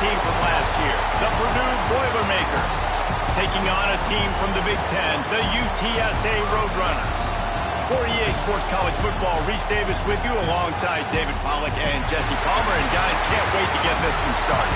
team from last year, the Purdue Boilermakers, taking on a team from the Big Ten, the UTSA Roadrunners. For EA Sports College Football, Reese Davis with you alongside David Pollack and Jesse Palmer. And guys, can't wait to get this one started.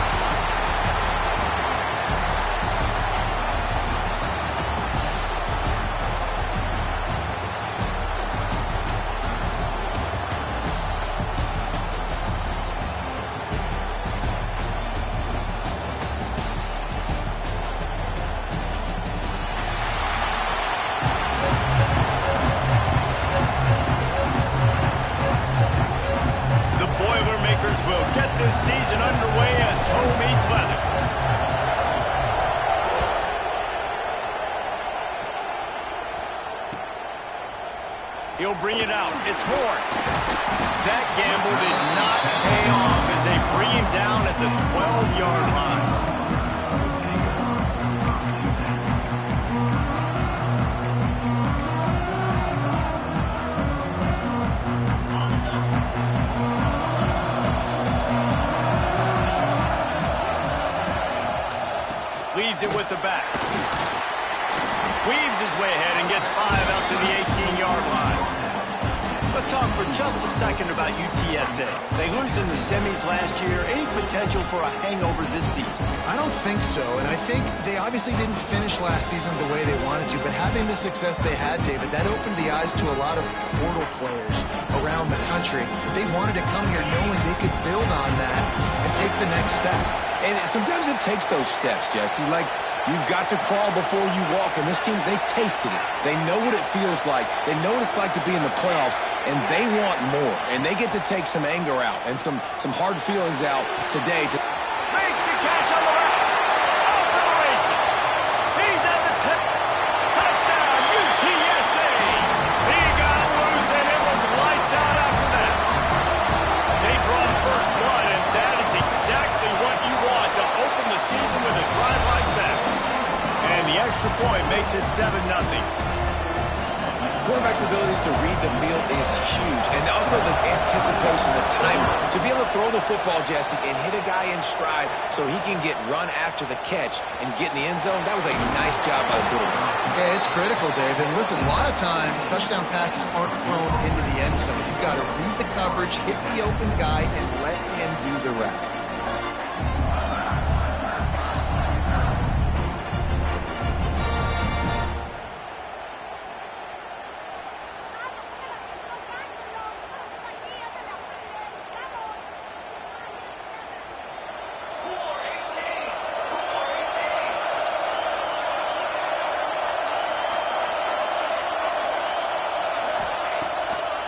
Will get this season underway as toe meets leather. He'll bring it out. It's Horn. That gamble did not pay off as they bring him down at the 12-yard line. Leaves it with the back. Weaves his way ahead and gets 5 out to the 18-yard line. Let's talk for just a second about UTSA. They lose in the semis last year. Any potential for a hangover this season? I don't think so, and I think they obviously didn't finish last season the way they wanted to, but having the success they had, David, that opened the eyes to a lot of portal players around the country. They wanted to come here knowing they could build on that and take the next step. And sometimes it takes those steps, Jesse. Like, you've got to crawl before you walk. And this team, they tasted it. They know what it feels like. They know what it's like to be in the playoffs, and they want more. And they get to take some anger out and some hard feelings out today. Makes the catch on the left. Off to the races. He's at the tip. Touchdown, UTSA. He got loose, and it was lights out after that. They draw first blood, and that is exactly what you want to open the season with a drive like that. And the extra point makes it 7-0. Quarterback's abilities to read the field is huge. And also the anticipation, the time to be able to throw the football, Jesse, and hit a guy in stride so he can get run after the catch and get in the end zone. That was a nice job by the quarterback. Yeah, it's critical, David. And listen, a lot of times touchdown passes aren't thrown into the end zone. You've got to read the coverage, hit the open guy, and let him do the rest.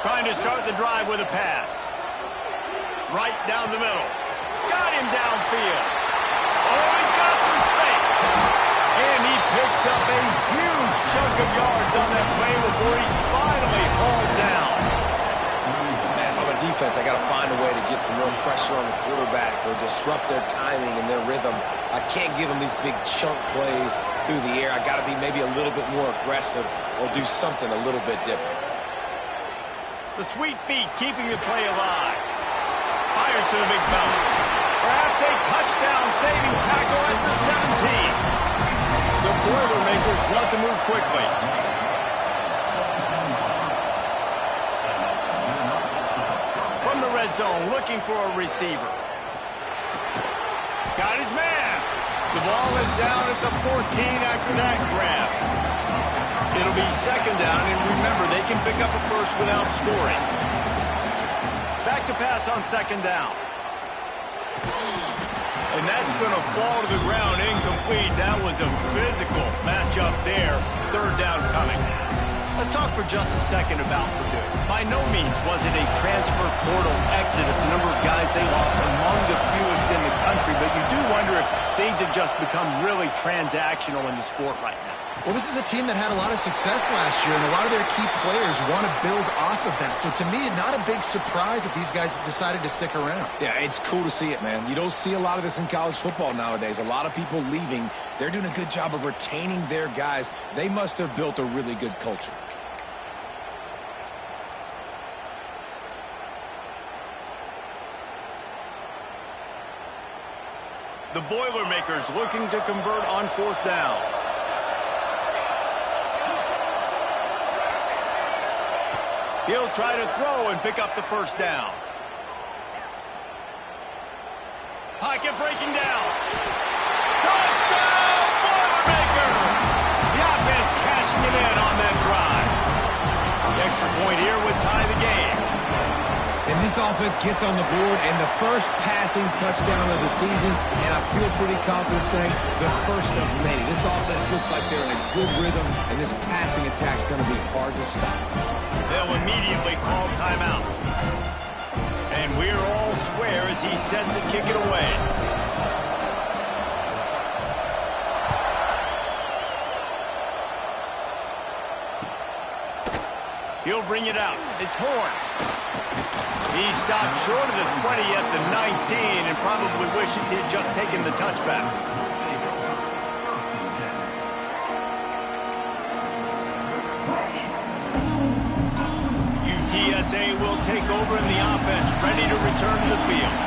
Trying to start the drive with a pass. Right down the middle. Got him downfield. Oh, he's got some space. And he picks up a huge chunk of yards on that play before he's finally hauled down. Man, if I'm a defense, I got to find a way to get some real pressure on the quarterback or disrupt their timing and their rhythm. I can't give them these big chunk plays through the air. I got to be maybe a little bit more aggressive or do something a little bit different. The sweet feet keeping the play alive. Fires to the big fella. Perhaps a touchdown-saving tackle at the 17. The Boilermakers want to move quickly. From the red zone, looking for a receiver. Got his man. The ball is down at the 14 after that grab. It'll be second down, and remember, they can pick up a first without scoring. Back to pass on second down. And that's going to fall to the ground incomplete. That was a physical matchup there. Third down coming. Let's talk for just a second about Purdue. By no means was it a transfer portal exodus. The number of guys they lost among the fewest in the country, but you do wonder if things have just become really transactional in the sport right now. Well, this is a team that had a lot of success last year, and a lot of their key players want to build off of that. So to me, not a big surprise that these guys decided to stick around. Yeah, it's cool to see it, man. You don't see a lot of this in college football nowadays. A lot of people leaving. They're doing a good job of retaining their guys. They must have built a really good culture. The Boilermakers looking to convert on 4th down. He'll try to throw and pick up the 1st down. Pocket breaking down. Touchdown, Boilermaker! The offense cashing it in on that drive. The extra point here would tie the game. And this offense gets on the board, and the first passing touchdown of the season, and I feel pretty confident saying the first of many. This offense looks like they're in a good rhythm, and this passing attack's going to be hard to stop. They'll immediately call timeout. And we're all square as he's set to kick it away. He'll bring it out. It's Horn. He stopped short of the 20 at the 19 and probably wishes he had just taken the touchback. UTSA will take over in the offense, ready to return to the field.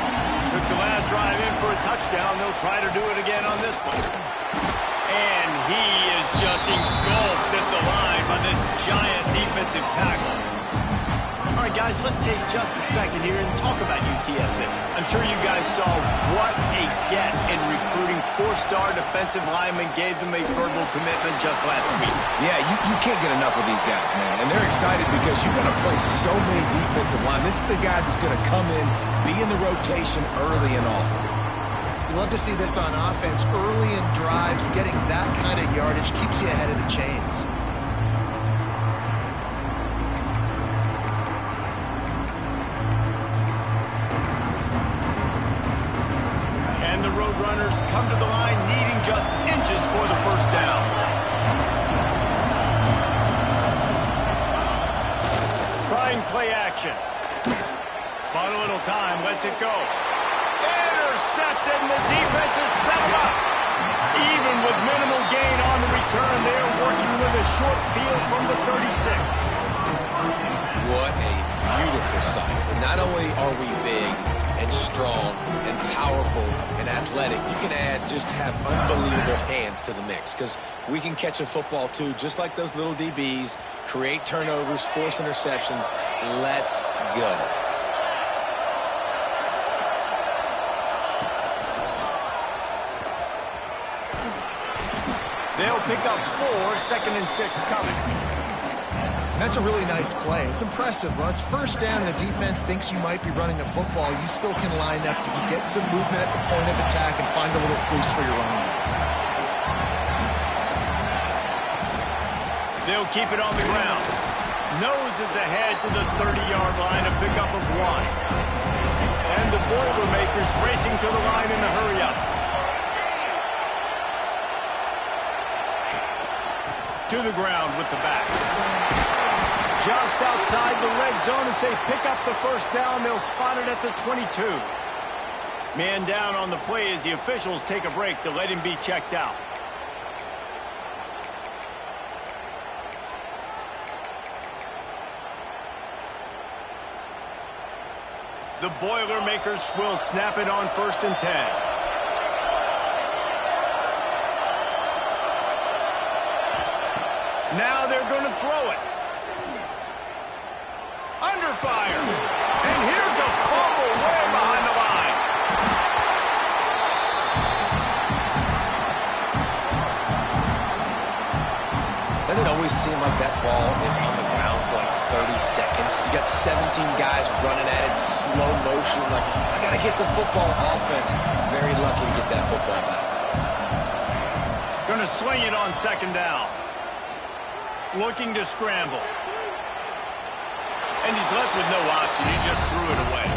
Took the last drive in for a touchdown. They'll try to do it again on this one. And he is just engulfed at the line by this giant defensive tackle. All right, guys, let's take just a second here and talk about UTSA. I'm sure you guys saw what a get in recruiting. 4-star defensive linemen gave them a verbal commitment just last week. Yeah, you can't get enough of these guys, man. And they're excited because you're going to play so many defensive line. This is the guy that's going to come in, be in the rotation early and often. You love to see this on offense. Early in drives, getting that kind of yardage keeps you ahead of the chains. And the Roadrunners come to the line needing just inches for the 1st down. Trying play action. Bought a little time, lets it go. Intercepted, and the defense is set him up. Even with minimal gain on the return, they're working with a short field from the 36. What a beautiful sight. And not only are we big and strong and powerful and athletic, you can just have unbelievable hands to the mix, because we can catch a football too, just like those little DBs, create turnovers, force interceptions. Let's go. They'll pick up 4, 2nd and 6 coming. That's a really nice play. It's impressive. When it's 1st down and the defense thinks you might be running a football, you still can line up. You can get some movement at the point of attack and find a little crease for your running back. They'll keep it on the ground. Noses ahead to the 30-yard line, a pickup of 1. And the Boilermakers racing to the line in a hurry-up. To the ground with the back. Just outside the red zone as they pick up the 1st down. They'll spot it at the 22. Man down on the play as the officials take a break to let him be checked out. The Boilermakers will snap it on 1st and 10. Now they're going to throw it. Under fire. And here's a fumble way behind the line. Doesn't it always seem like that ball is on the ground for like 30 seconds? You got 17 guys running at it, slow motion. Like, I got to get the football. Offense, very lucky to get that football back. Going to swing it on 2nd down. Looking to scramble. And he's left with no option. He just threw it away.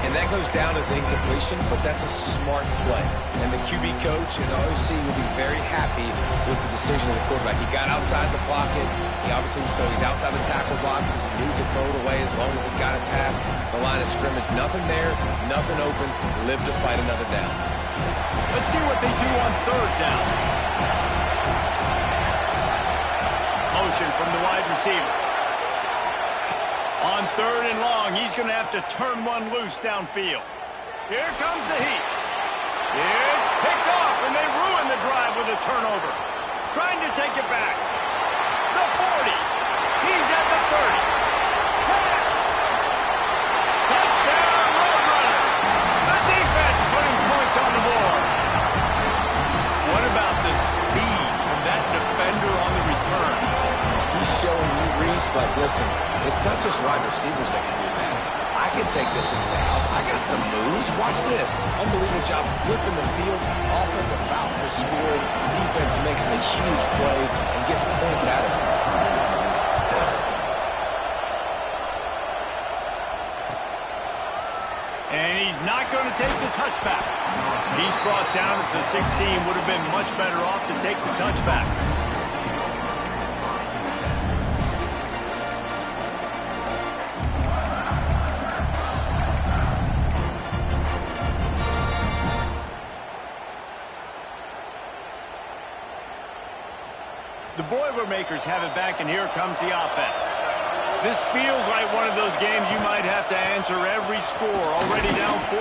And that goes down as incompletion, but that's a smart play. And the QB coach and the OC will be very happy with the decision of the quarterback. He got outside the pocket. He obviously, so he's outside the tackle box. He knew he could throw it away as long as he got it past the line of scrimmage. Nothing there, nothing open. Live to fight another down. Let's see what they do on 3rd down. Motion from the wide receiver. On 3rd and long, he's going to have to turn one loose downfield. Here comes the heat. It's turnover. Trying to take it back. The 40. He's at the 30. 10. Touchdown, Roadrunner. The defense putting points on the board. What about the speed of that defender on the return? He's showing you, Reese, like, listen, it's not just wide receivers that can do that. I can take this into the house. I got some moves. Watch this. Unbelievable job flipping the field. Offense about to score. Defense makes the huge plays and gets points out of it. And he's not going to take the touchback. He's brought down at the 16. Would have been much better off to take the touchback. The Boilermakers have it back, and here comes the offense. This feels like one of those games you might have to answer every score, already down 14-7.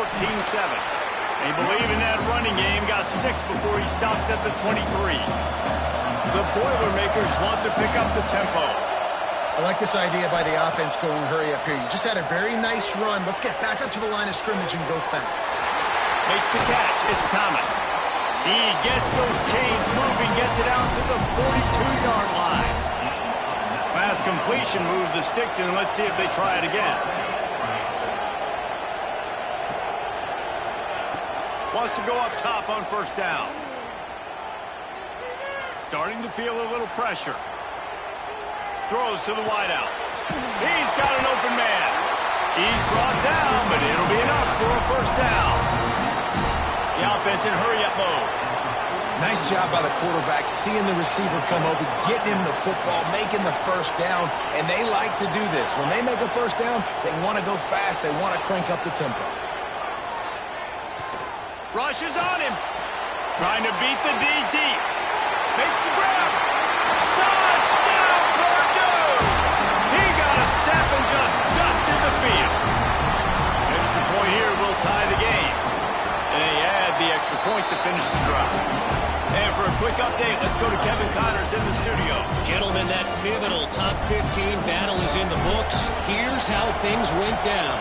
They believe in that running game, got 6 before he stopped at the 23. The Boilermakers want to pick up the tempo. I like this idea by the offense going hurry up here. You just had a very nice run. Let's get back up to the line of scrimmage and go fast. Makes the catch. It's Thomas. He gets those chains moving, gets it out to the 42-yard line. Pass completion, move the sticks in, and let's see if they try it again. Wants to go up top on first down. Starting to feel a little pressure. Throws to the wideout. He's got an open man. He's brought down, but it'll be enough for a first down. The offense in hurry-up mode. Nice job by the quarterback, seeing the receiver come open, getting him the football, making the first down, and they like to do this. When they make a first down, they want to go fast. They want to crank up the tempo. Rushes on him. Trying to beat the D deep. Makes the grab. Touchdown, Purdue! He got a step and just dusted the field. Extra point here will tie the game. And they add the extra point to finish the drive. And for a quick update, let's go to Kevin Connors in the studio. Gentlemen, that pivotal top 15 battle is in the books. Here's how things went down.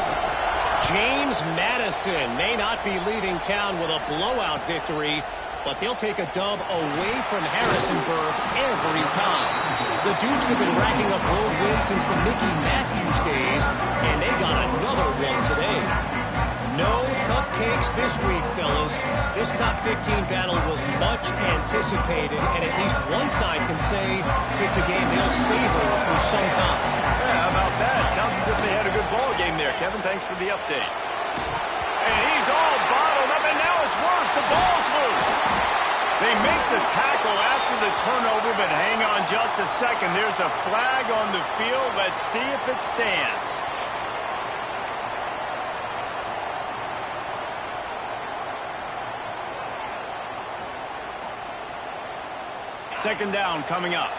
James Madison may not be leaving town with a blowout victory, but they'll take a dub away from Harrisonburg every time. The Dukes have been racking up road wins since the Mickey Matthews days, and they got another one today. No cupcakes this week, fellas. This top 15 battle was much anticipated, and at least one side can say it's a game they'll savor for some time. Yeah, how about that? Sounds as if they had a good ball game there. Kevin, thanks for the update. And he's all bottled up, and now it's worse. The ball's loose. They make the tackle after the turnover, but hang on just a second. There's a flag on the field. Let's see if it stands. Second down coming up.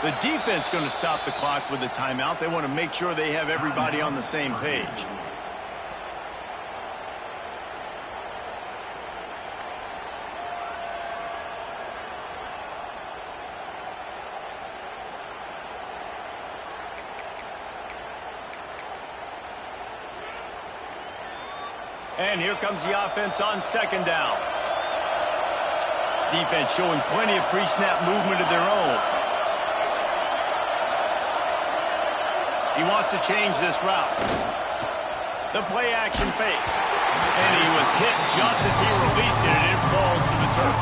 The defense going to stop the clock with a timeout. They want to make sure they have everybody on the same page. And here comes the offense on second down. Defense showing plenty of pre-snap movement of their own. He wants to change this route. The play-action fake. And he was hit just as he released it, and it falls to the turf.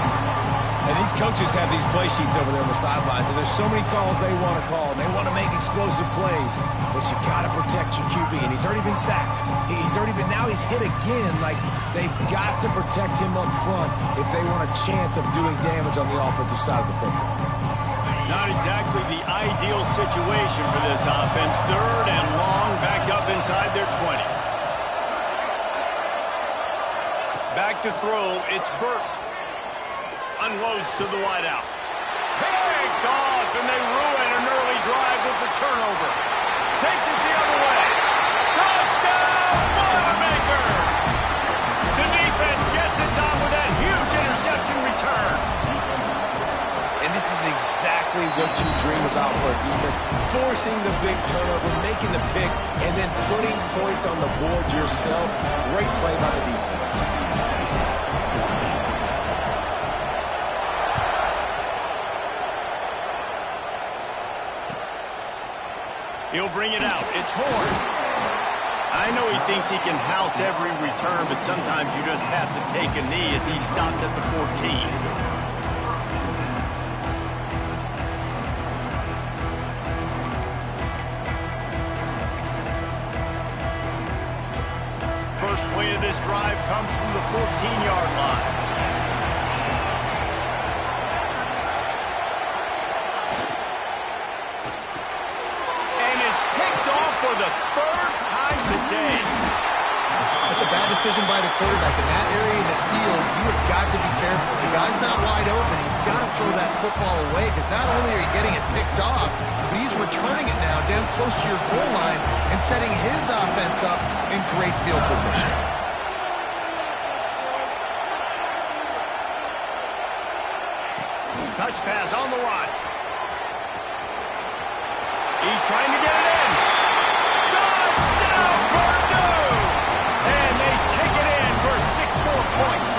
And these coaches have these play sheets over there on the sidelines, and there's so many calls they want to call, and they want to make explosive plays. But you got to protect your QB, and he's already been sacked. Now he's hit again. Like, they've got to protect him up front if they want a chance of doing damage on the offensive side of the football. Not exactly the ideal situation for this offense. Third and long, back up inside their 20. Back to throw, it's Burt. Unloads to the wideout. Picked off, and they ruin an early drive with the turnover. Takes it the other way. Touchdown, Boilermaker! The defense gets it done with big turnover, making the pick, and then putting points on the board yourself. Great play by the defense. He'll bring it out. It's Horn. I know he thinks he can house every return, but sometimes you just have to take a knee as he stopped at the 14. First play of this drive comes from the 14-yard line. And it's picked off for the third time today. That's a bad decision by the quarterback. In that area of the field, you have got to be careful. If the guy's not wide open, you've got to throw that football away because not only are you getting it picked off, but he's returning it now down close to your goal line and setting his offense up in great field position. Touch pass on the run. He's trying to get it in. Touchdown, Purdue! And they take it in for 6 more points.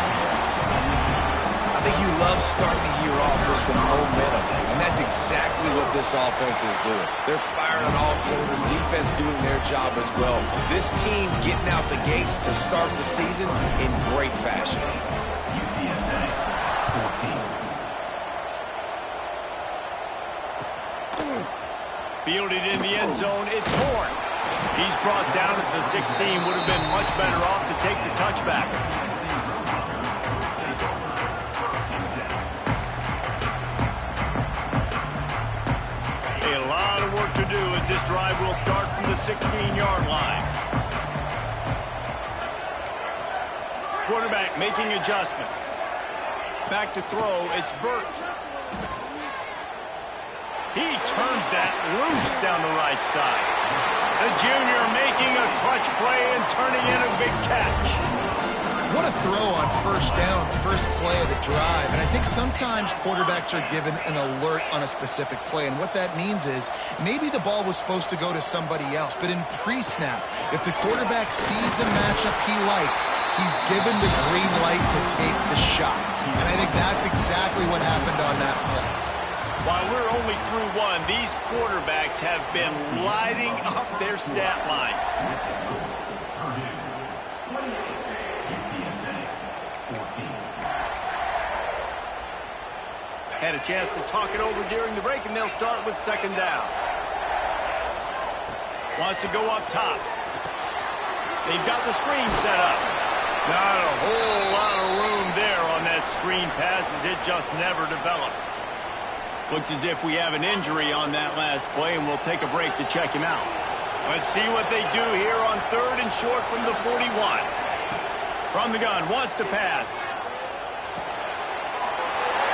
I think you love starting the year off with some momentum, and that's exactly what this offense is doing. They're firing on all cylinders, defense doing their job as well. This team getting out the gates to start the season in great fashion. UTSA, 14. Fielded in the end zone, it's Horn. He's brought down at the 16. Would have been much better off to take the touchback. A lot of work to do as this drive will start from the 16-yard line. Quarterback making adjustments. Back to throw, it's Burt. He turns that loose down the right side. The junior making a clutch play and turning in a big catch. What a throw on first down, the first play of the drive. And I think sometimes quarterbacks are given an alert on a specific play. And what that means is maybe the ball was supposed to go to somebody else. But in pre-snap, if the quarterback sees a matchup he likes, he's given the green light to take the shot. And I think that's exactly what happened on that play. While we're only through one, these quarterbacks have been lighting up their stat lines. Purdue, 28. UTSA, 14. Had a chance to talk it over during the break, and they'll start with second down. Wants to go up top. They've got the screen set up. Not a whole lot of room there on that screen pass as it just never developed. Looks as if we have an injury on that last play, and we'll take a break to check him out. Let's see what they do here on third and short from the 41. From the gun, wants to pass.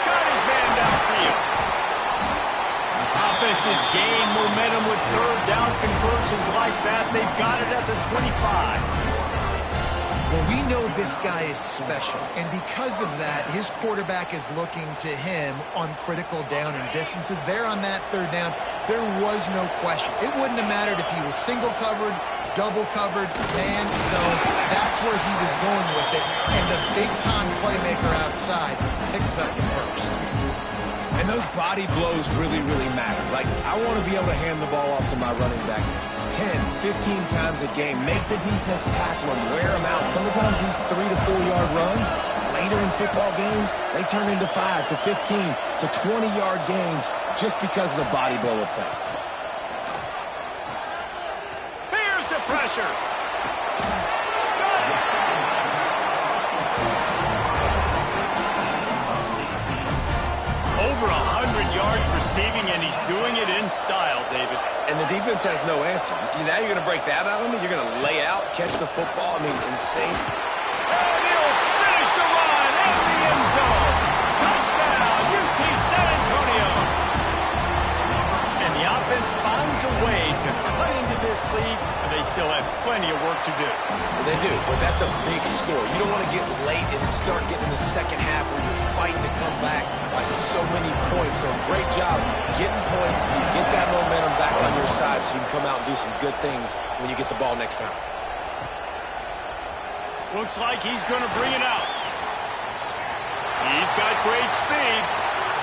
Got his man downfield. Offenses gain momentum with third down conversions like that. They've got it at the 25. Well, we know this guy is special, and because of that, his quarterback is looking to him on critical down and distances. There on that third down, there was no question. It wouldn't have mattered if he was single covered, double covered, man zone. That's where he was going with it, and the big-time playmaker outside picks up the first. And those body blows really, really matter. Like, I want to be able to hand the ball off to my running back 10, 15 times a game. Make the defense tackle him, wear him out. Sometimes these 3 to 4 yard runs, later in football games, they turn into 5 to 15 to 20-yard gains just because of the body blow effect. Here's the pressure. Over 100 yards receiving, and he's doing it in style, David. And the defense has no answer. Now you're going to break that out of me? You're going to lay out, catch the football? I mean, insane. And he'll finish the run in the end zone. Touchdown, UT San Antonio. And the offense finds a way to cut into this lead with a still have plenty of work to do. They do, but that's a big score. You don't want to get late and start getting in the second half where you're fighting to come back by so many points. So great job getting points, get that momentum back on your side so you can come out and do some good things when you get the ball next time. Looks like he's going to bring it out. He's got great speed.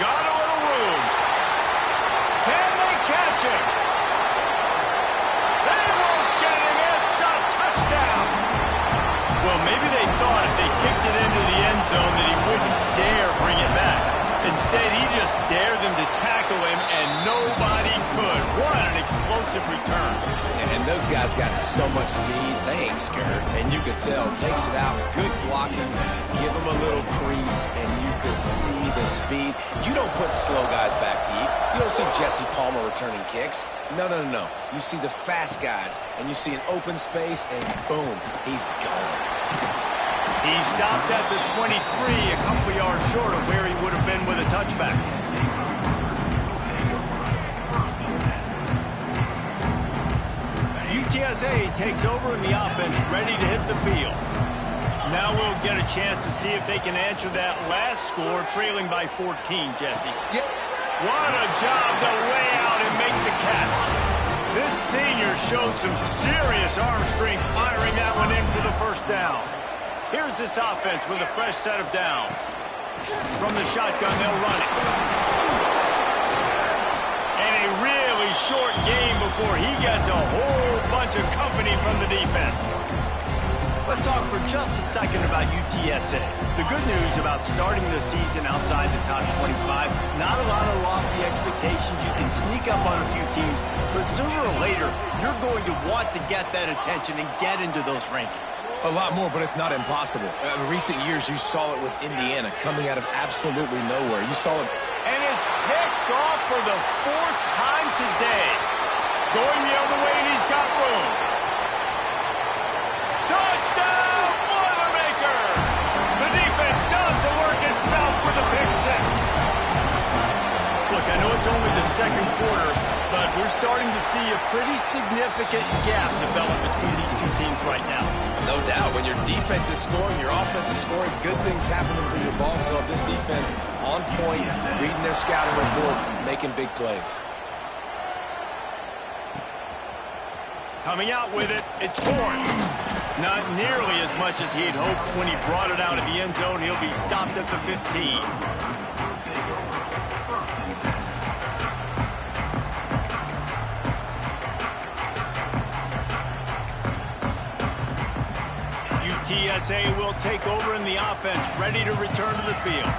Got a little room. Can they catch him? They won't get him. It's a touchdown. Well, maybe they thought if they kicked it into the end zone that he wouldn't dare bring it back. Instead, he just dared them to tackle him, and nobody could. What an explosive return. And those guys got so much speed, they ain't scared. And you could tell, takes it out, good blocking, give them a little crease, and you could see the speed. You don't put slow guys back deep. You don't see Jesse Palmer returning kicks. No, no, no, no. You see the fast guys, and you see an open space, and boom, he's gone. He stopped at the 23, a couple yards short of where he would have been with a touchback. UTSA takes over in the offense, ready to hit the field. Now we'll get a chance to see if they can answer that last score, trailing by 14, Jesse. Yep. What a job to lay out and make the catch. This senior showed some serious arm strength firing that one in for the first down. Here's this offense with a fresh set of downs. From the shotgun, they'll run it. And a really short game before he gets a whole bunch of company from the defense. Let's talk for just a second about UTSA. The good news about starting the season outside the top 25, not a lot of lofty expectations. You can sneak up on a few teams, but sooner or later, you're going to want to get that attention and get into those rankings. A lot more, but it's not impossible. In recent years, you saw it with Indiana coming out of absolutely nowhere. You saw it. And it's picked off for the fourth time today. Going the other way, and he's got room. Touchdown, Boilermaker! The defense does the work itself with a pick six. Look, I know it's only the second quarter, but we're starting to see a pretty significant gap develop between these two teams right now. No doubt. When your defense is scoring, your offense is scoring, good things happening for your ball club. This defense on point, reading their scouting report, making big plays. Coming out with it, it's fourth. Not nearly as much as he'd hoped when he brought it out of the end zone. He'll be stopped at the 15. UTSA will take over in the offense, ready to return to the field.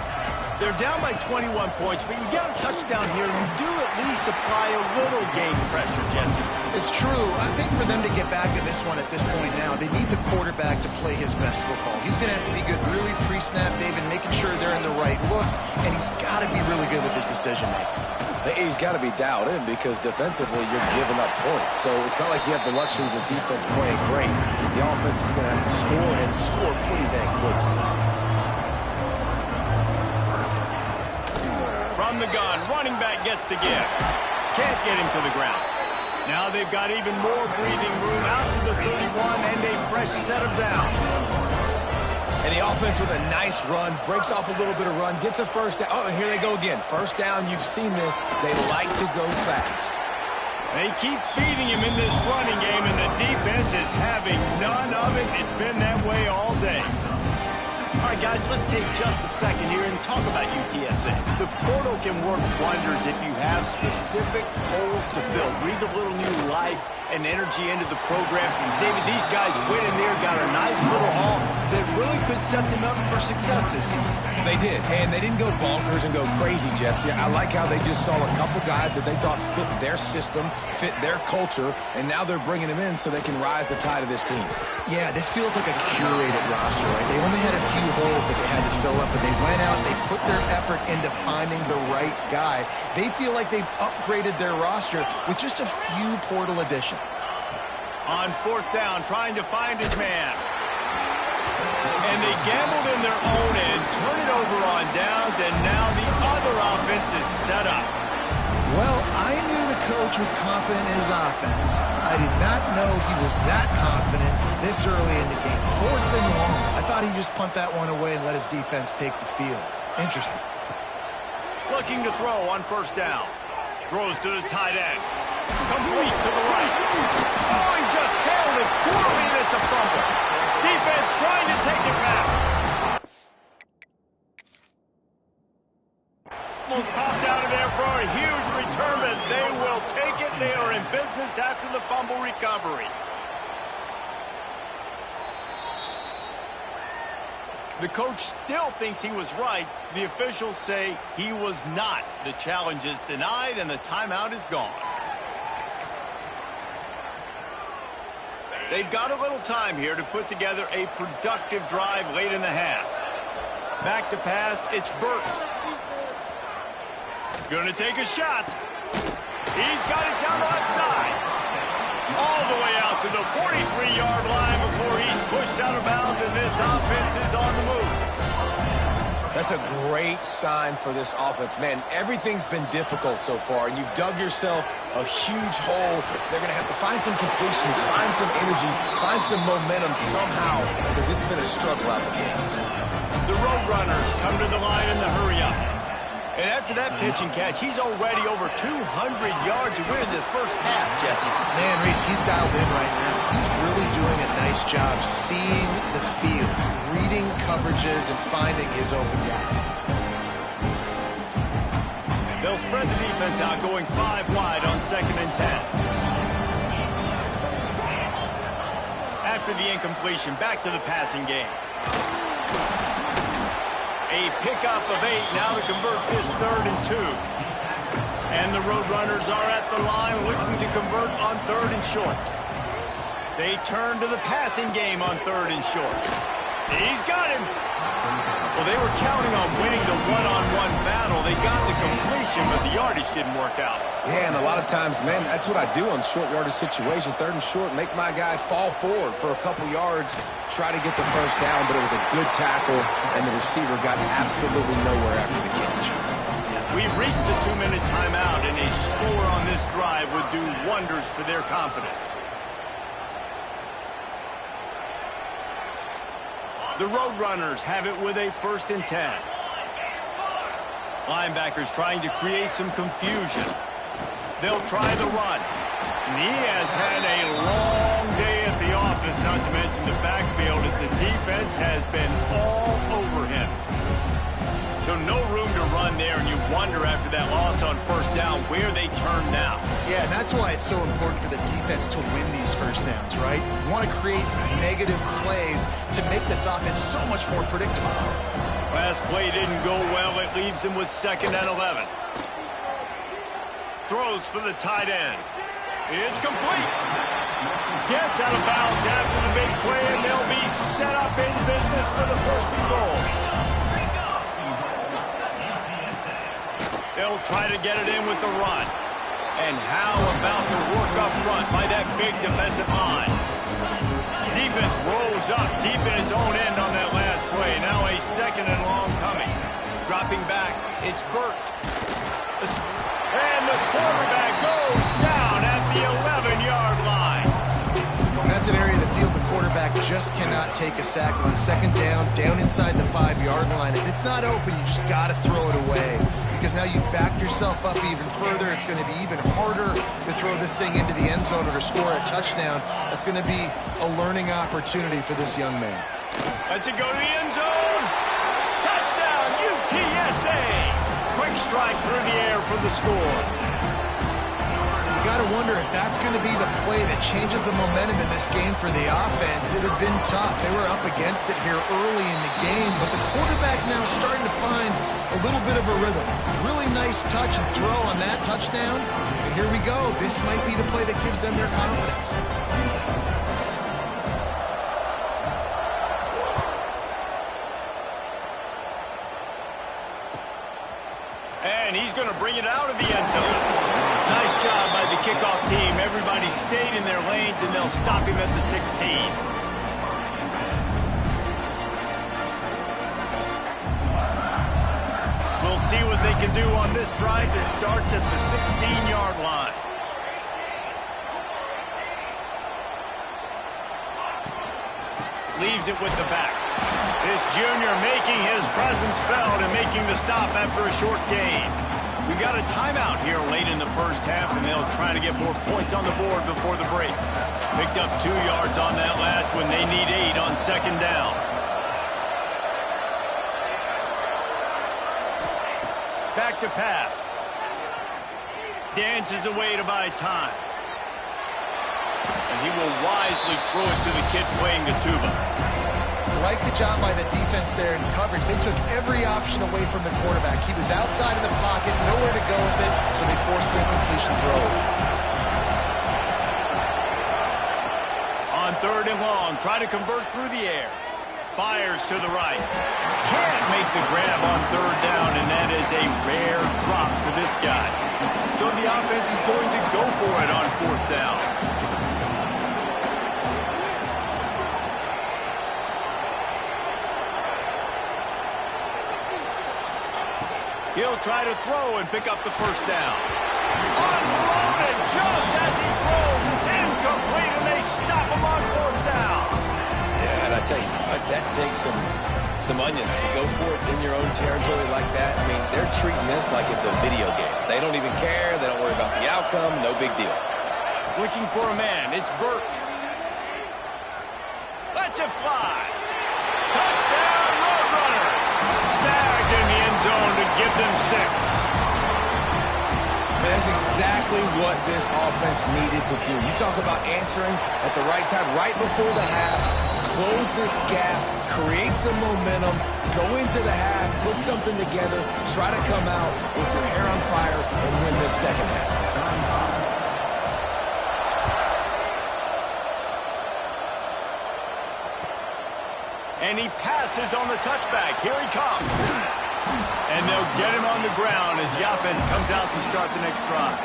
They're down by 21 points, but you get a touchdown here, and you do at least apply a little game pressure, Jesse. It's true. I think for them to get back in this one at this point now, they need the quarterback to play his best football. He's going to have to be good really pre-snap, David, making sure they're in the right looks, and he's got to be really good with his decision-making. He's got to be dialed in because defensively you're giving up points. So it's not like you have the luxury of your defense playing great. The offense is going to have to score and score pretty dang quickly. From the gun, running back gets the gift. Can't get him to the ground. Now they've got even more breathing room out to the 31 and a fresh set of downs. And the offense with a nice run, breaks off a little bit of run, gets a first down. Oh, and here they go again. First down, you've seen this. They like to go fast. They keep feeding him in this running game, and the defense is having none of it. It's been that way all day. All right, guys, let's take just a second here and talk about UTSA. The portal can work wonders if you have specific holes to fill. Breathe a little new life and energy into the program. David, these guys went in there, got a nice little haul that really could set them up for success this season. They did, and they didn't go bonkers and go crazy, Jesse. I like how they just saw a couple guys that they thought fit their system, fit their culture, and now they're bringing them in so they can rise the tide of this team. Yeah, this feels like a curated roster, right? They only had a few holes that they had to fill up, but they went out, they put their effort into finding the right guy. They feel like they've upgraded their roster with just a few portal additions. On fourth down, trying to find his man. And they gambled in their own end, turn it over on downs, and now the other offense is set up. Well, I knew the coach was confident in his offense. I did not know he was that confident this early in the game. 4th and long. I thought he'd just punt that one away and let his defense take the field. Interesting. Looking to throw on 1st down. Throws to the tight end. Complete to the right. Oh, he just held it poorly, and it's a fumble. Defense trying to take it back. Almost popped out of there for a huge return, but they will take it. They are in business after the fumble recovery. The coach still thinks he was right. The officials say he was not. The challenge is denied, and the timeout is gone. They've got a little time here to put together a productive drive late in the half. Back to pass, it's Burton. Going to take a shot. He's got it down the left side. All the way out to the 43-yard line before he's pushed out of bounds, and this offense is on the move. That's a great sign for this offense. Man, everything's been difficult so far, and you've dug yourself a huge hole. They're going to have to find some completions, find some energy, find some momentum somehow, because it's been a struggle out the gates. The Roadrunners come to the line in the hurry-up. And after that pitch and catch, he's already over 200 yards of winning the first half, Jesse. Man, Reese, he's dialed in right now. He's really doing a nice job seeing the field, reading coverages, and finding his open guy. They'll spread the defense out, going 5 wide on 2nd and 10. After the incompletion, back to the passing game. A pickup of 8 now to convert this 3rd and 2. And the Roadrunners are at the line looking to convert on 3rd and short. They turn to the passing game on 3rd and short. He's got him. Well, they were counting on winning the one-on-one battle. They got the completion, but the yardage didn't work out. Yeah, and a lot of times, man, that's what I do on short yardage situation. 3rd and short, make my guy fall forward for a couple yards, try to get the first down, but it was a good tackle, and the receiver got absolutely nowhere after the catch. We've reached the 2-minute timeout, and a score on this drive would do wonders for their confidence. The Roadrunners have it with a 1st and 10. Linebackers trying to create some confusion. They'll try the run. And he has had a long day at the office, not to mention the backfield, as the defense has been all over him. So no room to run there, and you wonder after that loss on 1st down where they turn now. Yeah, and that's why it's so important for the defense to win these 1st downs, right? You want to create negative plays to make this offense so much more predictable. Last play didn't go well. It leaves them with 2nd and 11. Throws for the tight end. It's complete. Gets out of bounds after the big play, and they'll be set up in business for the 1st and goal. They'll try to get it in with the run. And how about the work up front by that big defensive line? Defense rolls up deep in its own end on that last play. Now a 2nd and long coming. Dropping back, it's Burt. And the quarterback goes down at the 11-yard line. That's an area of the field the quarterback just cannot take a sack on. 2nd down, down inside the 5-yard line. If it's not open, you just got to throw it away. Because now you've backed yourself up even further. It's going to be even harder to throw this thing into the end zone or to score a touchdown. That's going to be a learning opportunity for this young man. Let's it go to the end zone. Touchdown, UTSA. Quick strike through the air for the score. You got to wonder if that's going to be the play that changes the momentum in this game for the offense. It had been tough. They were up against it here early in the game, but the quarterback now starting to find a little bit of a rhythm. Really nice touch and throw on that touchdown. And here we go. This might be the play that gives them their confidence. And he's going to bring it out of the end zone. Nice job by the kickoff team. Everybody stayed in their lanes, and they'll stop him at the 16. We'll see what they can do on this drive that starts at the 16-yard line. leaves it with the back. This junior making his presence felt and making the stop after a short gain. We got a timeout here late in the first half, and they'll try to get more points on the board before the break. Picked up 2 yards on that last when they need 8 on second down. Back to pass. Dances away to buy time. And he will wisely throw it to the kid playing the tuba. Like the job by the defense there in coverage. They took every option away from the quarterback. He was outside of the pocket, nowhere to go with it, so they forced the incompletion throw. On 3rd and long, try to convert through the air. Fires to the right. Can't make the grab on 3rd down, and that is a rare drop for this guy. So the offense is going to go for it on 4th down. He'll try to throw and pick up the first down. Unloaded just as he throws. It's incomplete, and they stop him on 4th down. Yeah, and I tell you what, that takes some onions to go for it in your own territory like that. I mean, they're treating this like it's a video game. They don't even care. They don't worry about the outcome. No big deal. Looking for a man. It's Burt. Lets it fly. Touchdown, Roadrunners. Snagged in the end zone to give them 6. That's exactly what this offense needed to do. You talk about answering at the right time, right before the half, close this gap, create some momentum, go into the half, put something together, try to come out with your hair on fire and win this second half. And he passes on the touchback. Here he comes. And they'll get him on the ground as the offense comes out to start the next drive.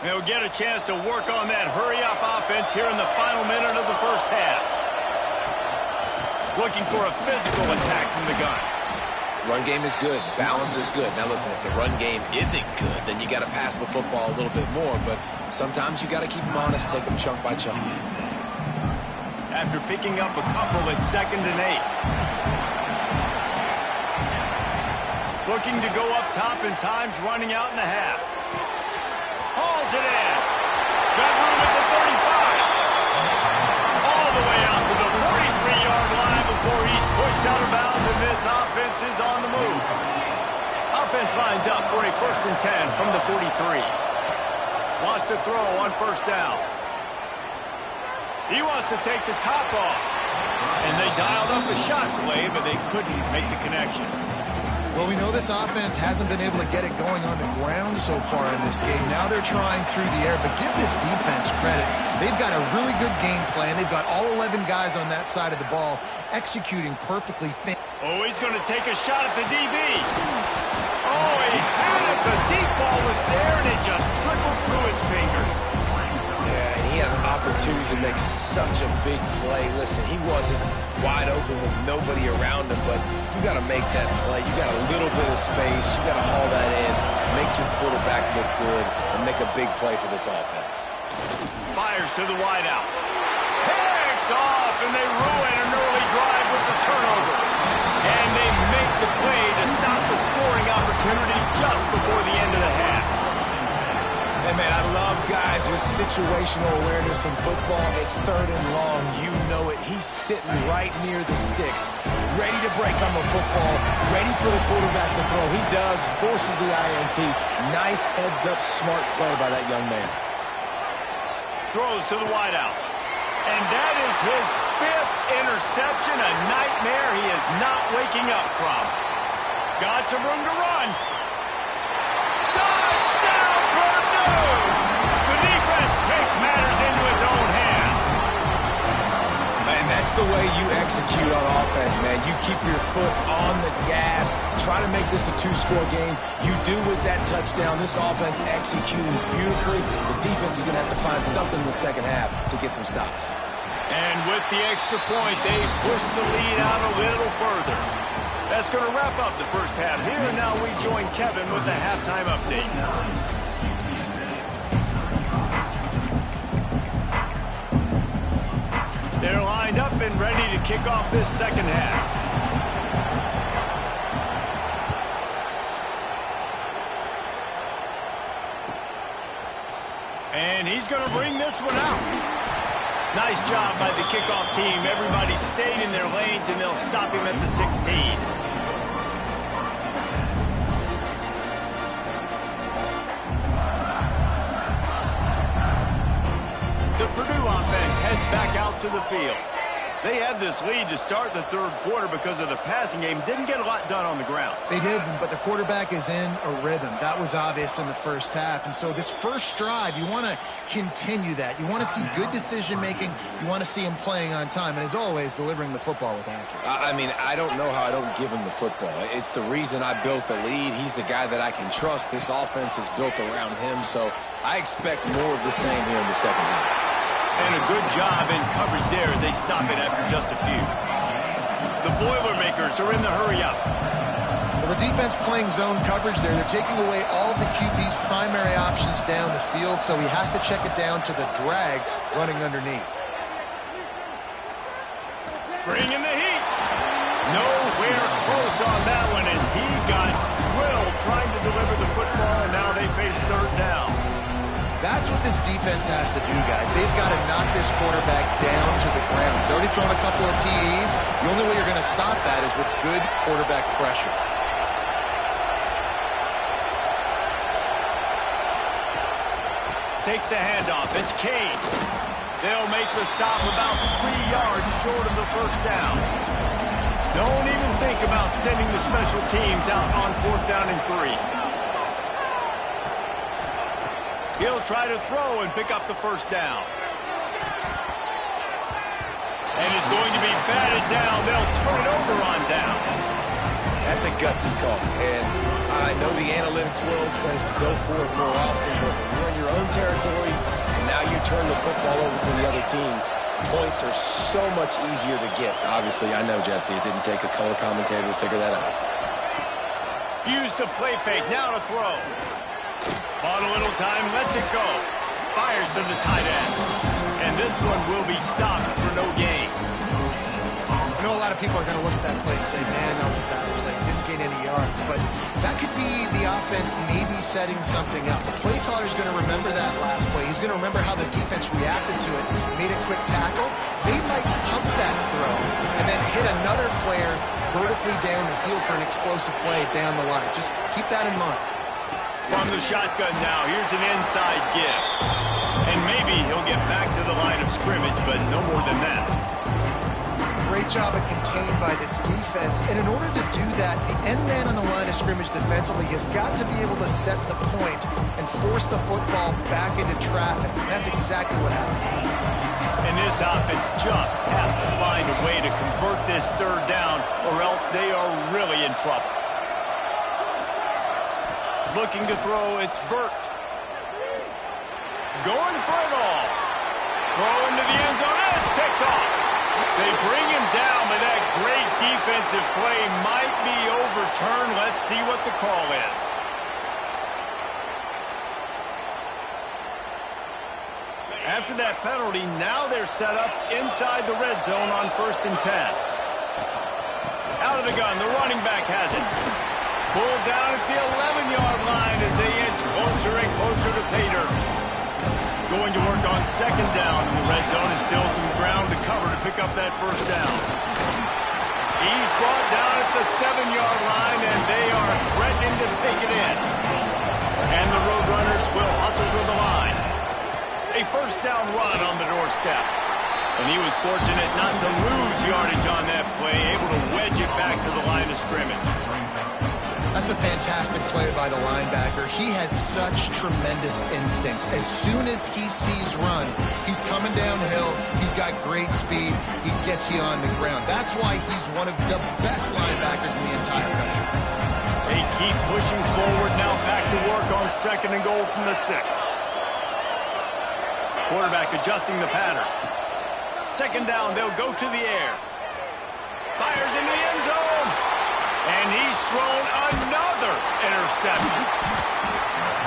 They'll get a chance to work on that hurry-up offense here in the final minute of the first half. Looking for a physical attack from the gun. Run game is good. Balance is good. Now, listen, if the run game isn't good, then you got to pass the football a little bit more. But sometimes you got to keep them honest, take them chunk by chunk. After picking up a couple at 2nd and 8. Looking to go up top in times, running out in the half. Hauls it in. Got room at the 35. All the way out to the 43-yard line before he's pushed out of bounds, and this offense is on the move. Offense lines up for a 1st and 10 from the 43. Wants to throw on 1st down. He wants to take the top off. And they dialed up a shot play, but they couldn't make the connection. Well, we know this offense hasn't been able to get it going on the ground so far in this game. Now they're trying through the air, but give this defense credit. They've got a really good game plan. They've got all 11 guys on that side of the ball executing perfectly. Oh, he's going to take a shot at the DB. Oh, he had it. The deep ball was there, and it just trickled through his fingers. Yeah, and he had an opportunity to make such a big play. Listen, he wasn't wide open with nobody around him, but you got to make that play. You got a little bit of space. You got to haul that in, make your quarterback look good, and make a big play for this offense. Fires to the wideout. Picked off, and they ruin an early drive with the turnover. And they make the play to stop the scoring opportunity just before the end of the half. Hey, man, I love guys with situational awareness in football. It's 3rd and long. You know it. He's sitting right near the sticks, ready to break on the football, ready for the quarterback to throw. He does, forces the INT. Nice heads-up, smart play by that young man. Throws to the wideout. And that is his 5th interception, a nightmare he is not waking up from. Got some room to run. Touchdown, Purdue! The defense takes matters into its own hands. Man, that's the way you execute on offense, man. You keep your foot on the gas, try to make this a 2-score game. You do with that touchdown. This offense executing beautifully. The defense is going to have to find something in the second half to get some stops. And with the extra point, they push the lead out a little further. That's going to wrap up the first half here, and now we join Kevin with the halftime update. They're lined up and ready to kick off this second half. And he's going to bring this one out. Nice job by the kickoff team. Everybody stayed in their lanes, and they'll stop him at the 16. The Purdue offense heads back out to the field. They had this lead to start the third quarter because of the passing game. Didn't get a lot done on the ground. They did, but the quarterback is in a rhythm. That was obvious in the first half. And so this first drive, you want to continue that. You want to see good decision-making. You want to see him playing on time. And as always, delivering the football with accuracy. I mean, I don't know how I don't give him the football. It's the reason I built the lead. He's the guy that I can trust. This offense is built around him. So I expect more of the same here in the second half. And a good job in coverage there as they stop it after just a few. The Boilermakers are in the hurry-up. Well, the defense playing zone coverage there. They're taking away all of the QB's primary options down the field, so he has to check it down to the drag running underneath. Bringing the heat. Nowhere close on that one as he got drilled trying to deliver the football, and now they face third down. That's what this defense has to do, guys. They've got to knock this quarterback down to the ground. He's already thrown a couple of TDs. The only way you're going to stop that is with good quarterback pressure. Takes the handoff. It's Kane. They'll make the stop about 3 yards short of the first down. Don't even think about sending the special teams out on 4th down and 3. He'll try to throw and pick up the first down. And is going to be batted down. They'll turn it over on downs. That's a gutsy call. And I know the analytics world says to go for it more often, but when you're in your own territory and now you turn the football over to the other team, points are so much easier to get. Obviously, I know, Jesse, it didn't take a color commentator to figure that out. Use the play fake. Now to throw. Bought a little time, lets it go. Fires to the tight end. And this one will be stopped for no gain. I know a lot of people are going to look at that play and say, man, that was a bad play. Didn't gain any yards. But that could be the offense maybe setting something up. The play caller is going to remember that last play. He's going to remember how the defense reacted to it, made a quick tackle. They might pump that throw and then hit another player vertically down the field for an explosive play down the line. Just keep that in mind. From the shotgun now, here's an inside give. And maybe he'll get back to the line of scrimmage, but no more than that. Great job of contained by this defense. And in order to do that, the end man on the line of scrimmage defensively has got to be able to set the point and force the football back into traffic. And that's exactly what happened. And this offense just has to find a way to convert this third down, or else they are really in trouble. Looking to throw, it's Burt. Going for it all. Throw into the end zone, and it's picked off. They bring him down, but that great defensive play might be overturned. Let's see what the call is. After that penalty, now they're set up inside the red zone on 1st and 10. Out of the gun, the running back has it. Pulled down at the 11-yard line as they inch closer and closer to pay dirt. Going to work on 2nd down, and the red zone is still some ground to cover to pick up that first down. He's brought down at the 7-yard line, and they are threatening to take it in. And the Roadrunners will hustle to the line. A first down run on the doorstep. And he was fortunate not to lose yardage on that play, able to wedge it back to the line of scrimmage. That's a fantastic play by the linebacker. He has such tremendous instincts. As soon as he sees run, he's coming downhill. He's got great speed. He gets you on the ground. That's why he's one of the best linebackers in the entire country. They keep pushing forward, now back to work on 2nd and goal from the 6. Quarterback adjusting the pattern. Second down, they'll go to the air. Fires into the end zone. And he's thrown another interception.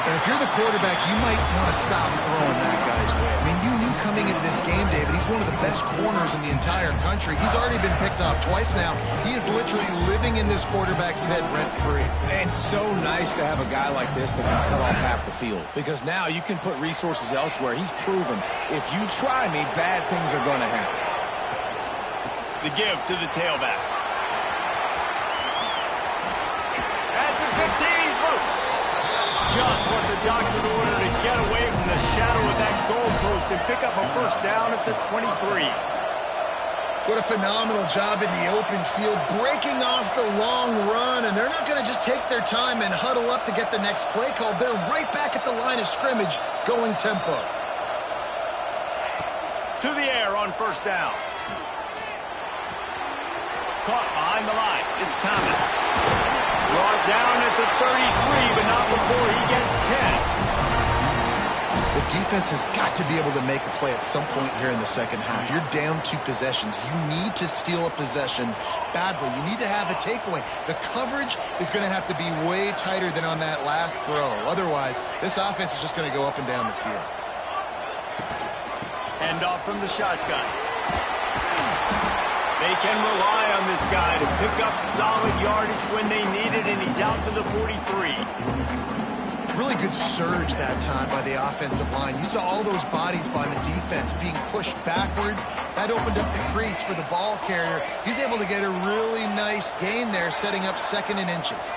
And if you're the quarterback, you might want to stop throwing that guy's way. I mean, you knew coming into this game, David, he's one of the best corners in the entire country. He's already been picked off twice now. He is literally living in this quarterback's head rent-free. It's so nice to have a guy like this that can cut off half the field, because now you can put resources elsewhere. He's proven if you try me, bad things are going to happen. The give to the tailback. At the 15, he's loose. Just what the doctor ordered to get away from the shadow of that goalpost and pick up a first down at the 23. What a phenomenal job in the open field, breaking off the long run, and they're not going to just take their time and huddle up to get the next play called. They're right back at the line of scrimmage, going tempo. To the air on first down. Caught behind the line. It's Thomas. Brought down at the 33, but not before he gets 10. The defense has got to be able to make a play at some point here in the second half. You're down 2 possessions. You need to steal a possession badly. You need to have a takeaway. The coverage is going to have to be way tighter than on that last throw. Otherwise, this offense is just going to go up and down the field. Hand off from the shotgun. They can rely on this guy to pick up solid yardage when they need it, and he's out to the 43. Really good surge that time by the offensive line. You saw all those bodies by the defense being pushed backwards. That opened up the crease for the ball carrier. He's able to get a really nice gain there, setting up 2nd and inches.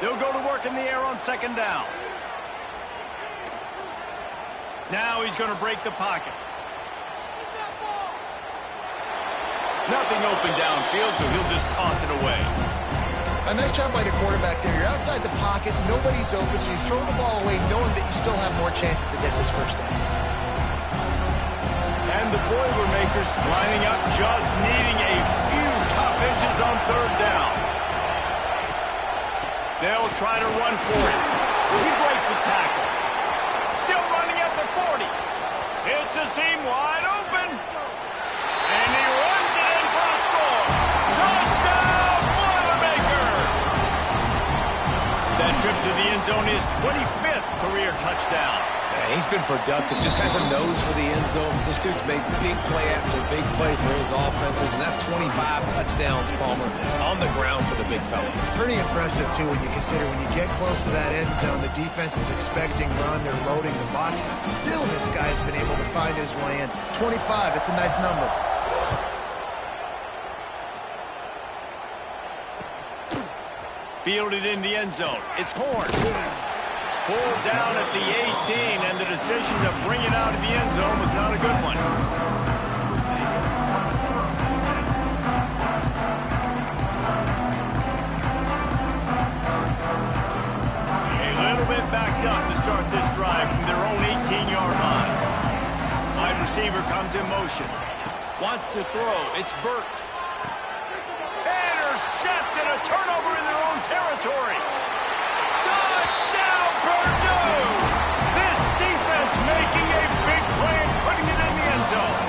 They'll go to work in the air on second down. Now he's going to break the pocket. Nothing open downfield, so he'll just toss it away. A nice job by the quarterback there. You're outside the pocket, nobody's open, so you throw the ball away knowing that you still have more chances to get this first down. And the Boilermakers lining up, just needing a few tough inches on third down. They'll try to run for it. He breaks the tackle. Still running at the 40. It's a seam wide open. And he runs it in for a score. Touchdown, Boilermakers! That trip to the end zone is 25th career touchdown. Man, he's been productive, just has a nose for the end zone. This dude's made big play after big play for his offenses, and that's 25 touchdowns, Palmer, on the ground for the big fella. Pretty impressive, too, when you consider when you get close to that end zone, the defense is expecting run, they're loading the boxes. Still, this guy's been able to find his way in. 25, it's a nice number. Fielded in the end zone. It's Horn. Pulled down at the 18, and the decision to bring it out of the end zone was not a good one. A little bit backed up to start this drive from their own 18-yard line. Wide receiver comes in motion. Wants to throw. It's Burt. Intercepted, a turnover in their own territory. Touchdown, Purdue! This defense making a big play and putting it in the end zone.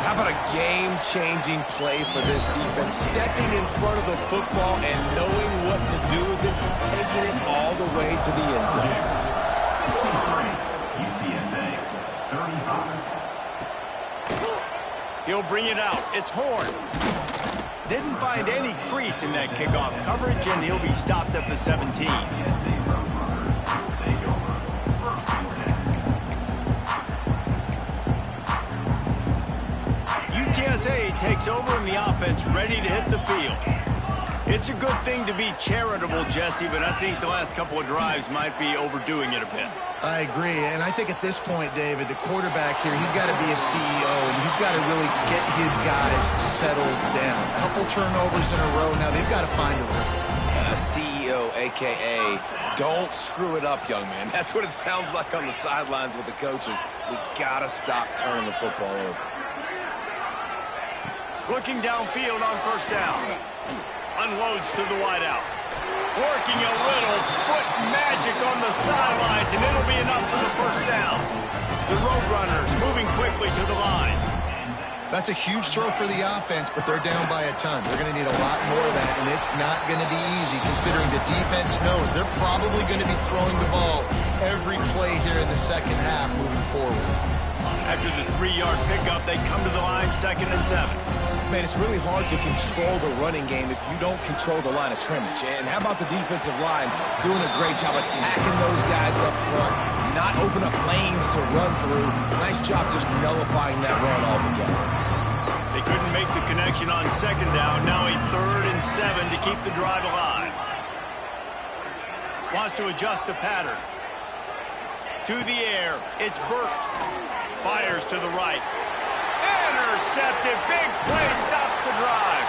How about a game-changing play for this defense? Stepping in front of the football and knowing what to do with it, taking it all the way to the end zone. UTSA, 35. He'll bring it out. It's Horn. Didn't find any crease in that kickoff coverage, and he'll be stopped at the 17. UTSA takes over, and the offense ready to hit the field. It's a good thing to be charitable, Jesse, but I think the last couple of drives might be overdoing it a bit. I agree, and I think at this point, David, the quarterback here, he's got to be a CEO, and he's got to really get his guys settled down. A couple turnovers in a row. Now they've got to find a way. CEO, a.k.a. don't screw it up, young man. That's what it sounds like on the sidelines with the coaches. We got to stop turning the football over. Looking downfield on first down. Unloads to the wideout. Working a little foot magic on the sidelines, and it'll be enough for the first down. The Roadrunners moving quickly to the line. That's a huge throw for the offense, but they're down by a ton. They're going to need a lot more of that, and it's not going to be easy considering the defense knows they're probably going to be throwing the ball every play here in the second half moving forward. After the 3-yard pickup, they come to the line 2nd and 7. Man, it's really hard to control the running game if you don't control the line of scrimmage. And how about the defensive line doing a great job attacking those guys up front, not open up lanes to run through. Nice job just nullifying that run altogether. They couldn't make the connection on 2nd down. Now a 3rd and 7 to keep the drive alive. Wants to adjust the pattern. To the air. It's Burt. Fires to the right. Intercepted. Big play stops the drive.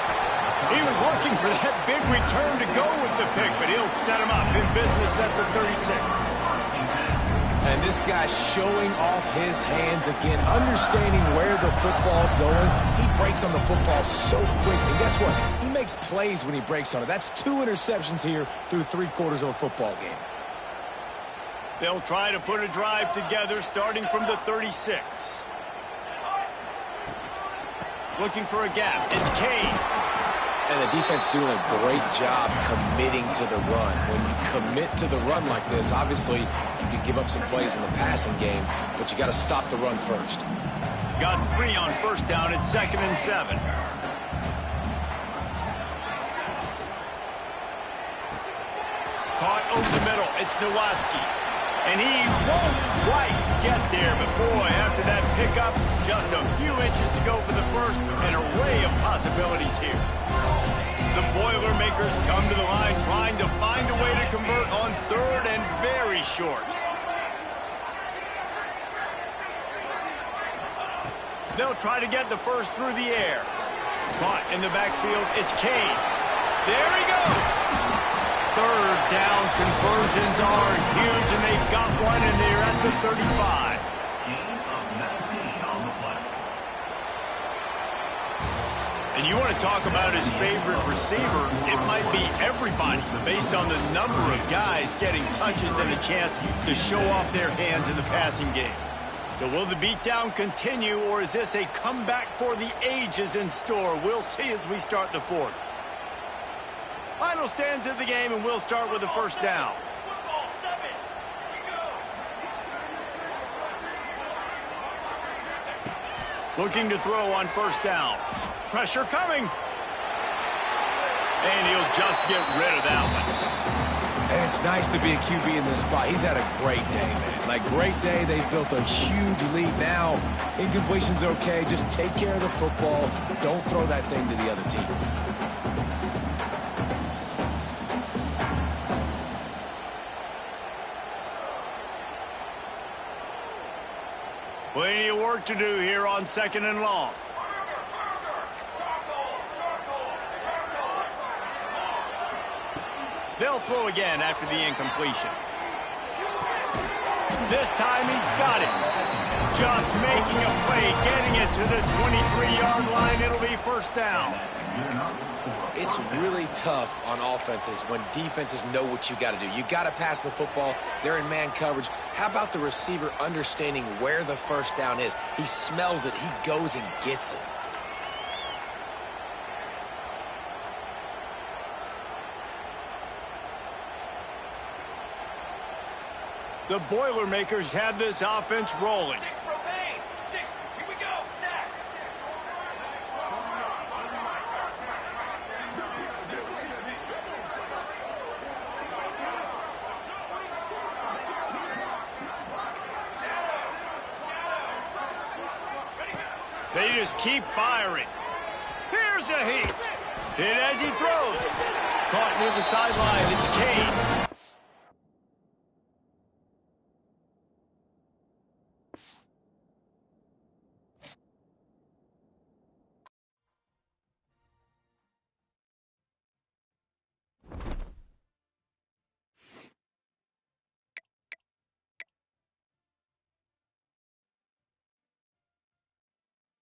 He was looking for that big return to go with the pick, but he'll set him up in business at the 36. And this guy's showing off his hands again, understanding where the football's going. He breaks on the football so quick. And guess what? He makes plays when he breaks on it. That's 2 interceptions here through 3/4 of a football game. They'll try to put a drive together starting from the 36. Looking for a gap. It's Kane. And the defense doing a great job committing to the run. When you commit to the run like this, obviously you can give up some plays in the passing game, but you got to stop the run first. Got 3 on 1st down. It's 2nd and 7. Caught over the middle. It's Nowaski. And he won't quite get there. But, boy, after that pickup, just a few inches to go for the first. An array of possibilities here. The Boilermakers come to the line trying to find a way to convert on 3rd and very short. They'll try to get the first through the air. Caught in the backfield. It's Kane. There he goes. 3rd down conversions are huge, and they've got one, and they're at the 35. And you want to talk about his favorite receiver, it might be everybody based on the number of guys getting touches and a chance to show off their hands in the passing game. So will the beatdown continue, or is this a comeback for the ages in store? We'll see as we start the 4th. Final stands of the game, and we'll start with the 1st down. Looking to throw on 1st down. Pressure coming. And he'll just get rid of that one. And it's nice to be a QB in this spot. He's had a great day, man. Like, great day. They've built a huge lead now. Incompletion's okay. Just take care of the football. Don't throw that thing to the other team. Plenty of work to do here on 2nd and long. They'll throw again after the incompletion. This time he's got it. Just making a play, getting it to the 23-yard line. It'll be 1st down. It's really tough on offenses when defenses know what you got to do. You got to pass the football. They're in man coverage. How about the receiver understanding where the 1st down is? He smells it. He goes and gets it. The Boilermakers have this offense rolling. 6 remain. 6. Here we go. Sack. They just keep firing. Here's a heat. Hit as he throws. Caught near the sideline. It's Kane.